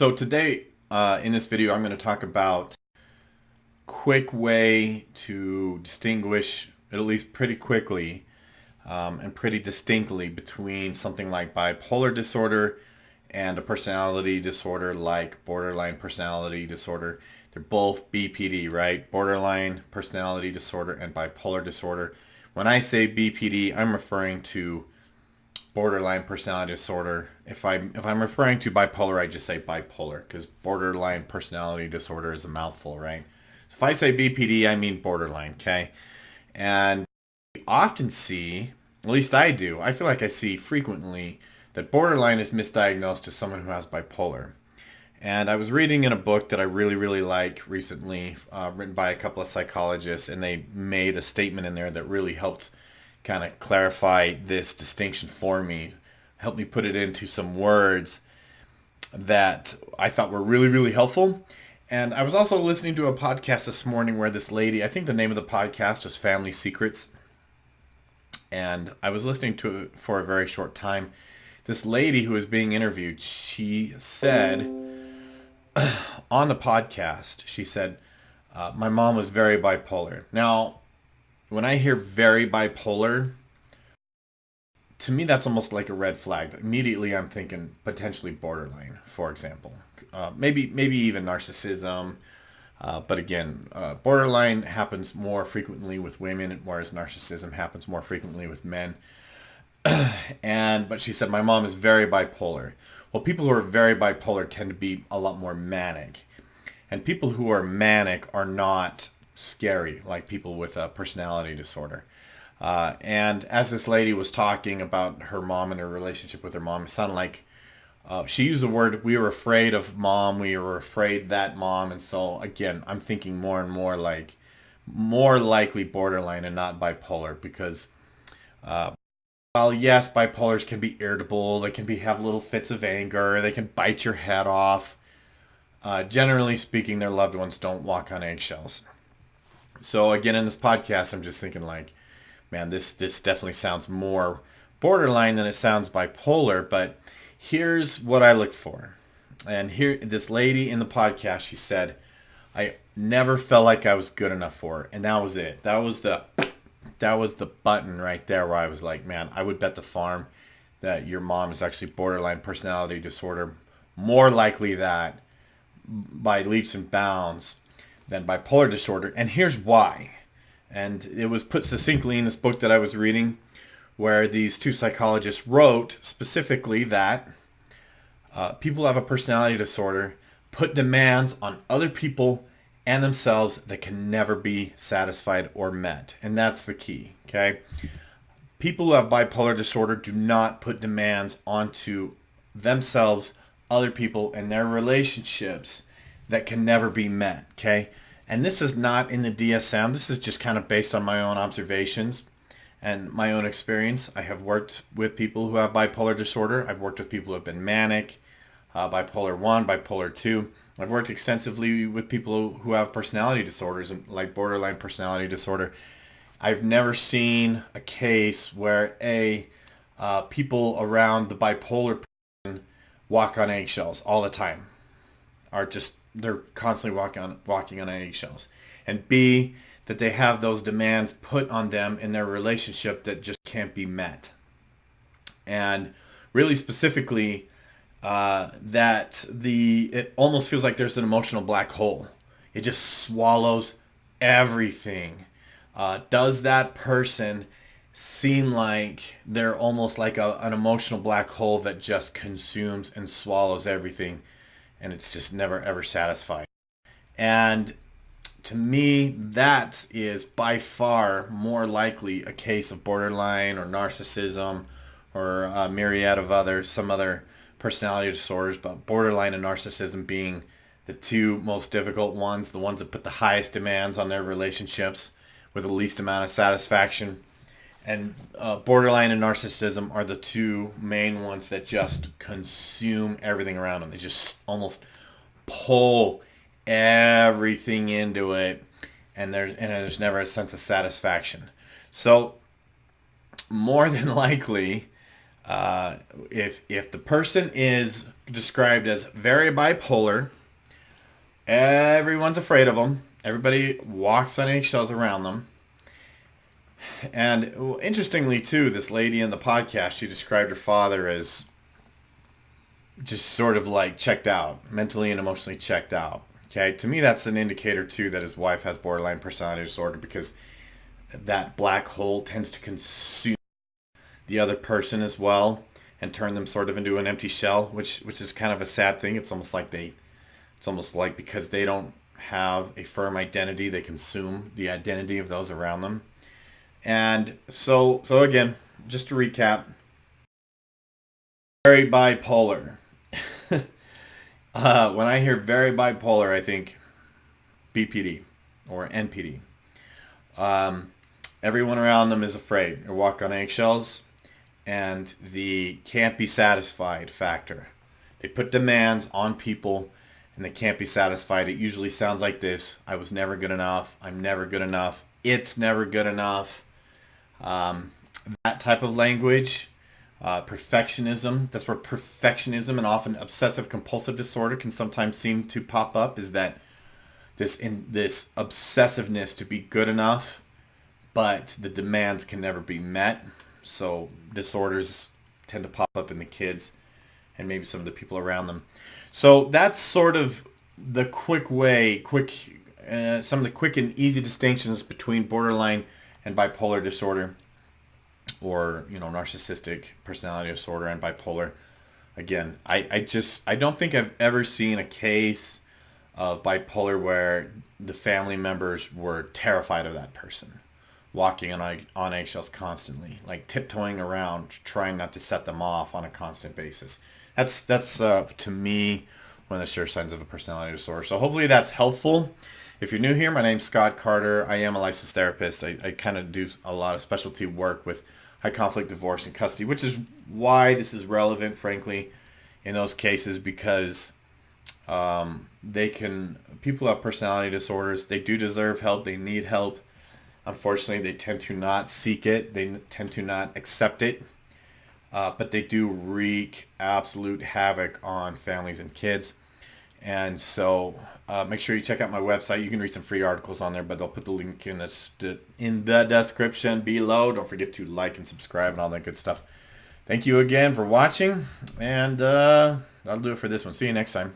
So today, in this video, I'm going to talk about quick way to distinguish, at least pretty quickly, and pretty distinctly between something like bipolar disorder and a personality disorder like borderline personality disorder. They're both BPD, right? Borderline personality disorder and bipolar disorder. When I say BPD, I'm referring to borderline personality disorder. If I'm referring to bipolar, I just say bipolar because borderline personality disorder is a mouthful, right? So if I say BPD, I mean borderline, okay? And we often see, at least I do, I feel like I see frequently that borderline is misdiagnosed as someone who has bipolar. And I was reading in a book that I really, really like recently, written by a couple of psychologists, and they made a statement in there that really helped kind of clarify this distinction for me, helped me put it into some words that I thought were really, really helpful. And I was also listening to a podcast this morning where this lady, I think the name of the podcast was Family Secrets, and I was listening to it for a very short time. This lady who was being interviewed, she said on the podcast, she said, my mom was very bipolar. Now, when I hear very bipolar, to me that's almost like a red flag. Immediately I'm thinking potentially borderline, for example. Maybe even narcissism. But again, borderline happens more frequently with women, whereas narcissism happens more frequently with men. But she said my mom is very bipolar. Well, people who are very bipolar tend to be a lot more manic. And people who are manic are not scary like people with a personality disorder. And as this lady was talking about her mom and her relationship with her mom, it sounded like she used the word, we were afraid of mom, we were afraid that mom. And so again, I'm thinking more and more like more likely borderline and not bipolar because while yes, bipolars can be irritable, they can have little fits of anger, they can bite your head off. Generally speaking, their loved ones don't walk on eggshells. So again, in this podcast, I'm just thinking like, man, this definitely sounds more borderline than it sounds bipolar. But here's what I looked for. And here, this lady in the podcast, she said, I never felt like I was good enough for her. And that was it. That was the button right there where I was like, man, I would bet the farm that your mom is actually borderline personality disorder. More likely that by leaps and bounds than bipolar disorder. And here's why. And it was put succinctly in this book that I was reading where these two psychologists wrote specifically that people who have a personality disorder put demands on other people and themselves that can never be satisfied or met. And that's the key, okay? People who have bipolar disorder do not put demands onto themselves, other people, and their relationships that can never be met, okay? And this is not in the DSM. This is just kind of based on my own observations and my own experience. I have worked with people who have bipolar disorder. I've worked with people who have been manic, bipolar 1, bipolar 2. I've worked extensively with people who have personality disorders, like borderline personality disorder. I've never seen a case where people around the bipolar person walk on eggshells all the time, they're constantly walking on eggshells, and B, that they have those demands put on them in their relationship that just can't be met. And really specifically, it almost feels like there's an emotional black hole. It just swallows everything. Does that person seem like they're almost like an emotional black hole that just consumes and swallows everything, and it's just never ever satisfied? And to me, that is by far more likely a case of borderline or narcissism or a myriad of some other personality disorders, but borderline and narcissism being the two most difficult ones, the ones that put the highest demands on their relationships with the least amount of satisfaction. And borderline and narcissism are the two main ones that just consume everything around them. They just almost pull everything into it, and there's never a sense of satisfaction. So more than likely, If the person is described as very bipolar, everyone's afraid of them. Everybody walks on eggshells around them. And interestingly, too, this lady in the podcast, she described her father as just sort of like checked out, mentally and emotionally checked out. Okay, to me, that's an indicator, too, that his wife has borderline personality disorder, because that black hole tends to consume the other person as well and turn them sort of into an empty shell, which is kind of a sad thing. It's almost like because they don't have a firm identity, they consume the identity of those around them. And so again, just to recap, very bipolar. When I hear very bipolar, I think BPD or NPD. Um, Everyone around them is afraid or walk on eggshells, and the can't be satisfied factor. They put demands on people and they can't be satisfied. It usually sounds like this: I was never good enough. I'm never good enough. It's never good enough. Um, that type of language. Perfectionism. That's where perfectionism and often obsessive compulsive disorder can sometimes seem to pop up. Is that this obsessiveness to be good enough, but the demands can never be met. So disorders tend to pop up in the kids and maybe some of the people around them. So that's sort of the some of the quick and easy distinctions between borderline and bipolar disorder, or narcissistic personality disorder and bipolar. Again, I don't think I've ever seen a case of bipolar where the family members were terrified of that person, walking on eggshells constantly, like tiptoeing around, trying not to set them off on a constant basis. That's to me one of the sure signs of a personality disorder. So hopefully that's helpful. If you're new here, my name's Scott Carter. I am a licensed therapist. I kind of do a lot of specialty work with high conflict divorce and custody, which is why this is relevant, frankly, in those cases, because people have personality disorders. They do deserve help. They need help. Unfortunately, they tend to not seek it. They tend to not accept it. But they do wreak absolute havoc on families and kids. And so make sure you check out my website. You can read some free articles on there, but they'll put the link in the description below. Don't forget to like and subscribe and all that good stuff. Thank you again for watching. And that'll do it for this one. See you next time.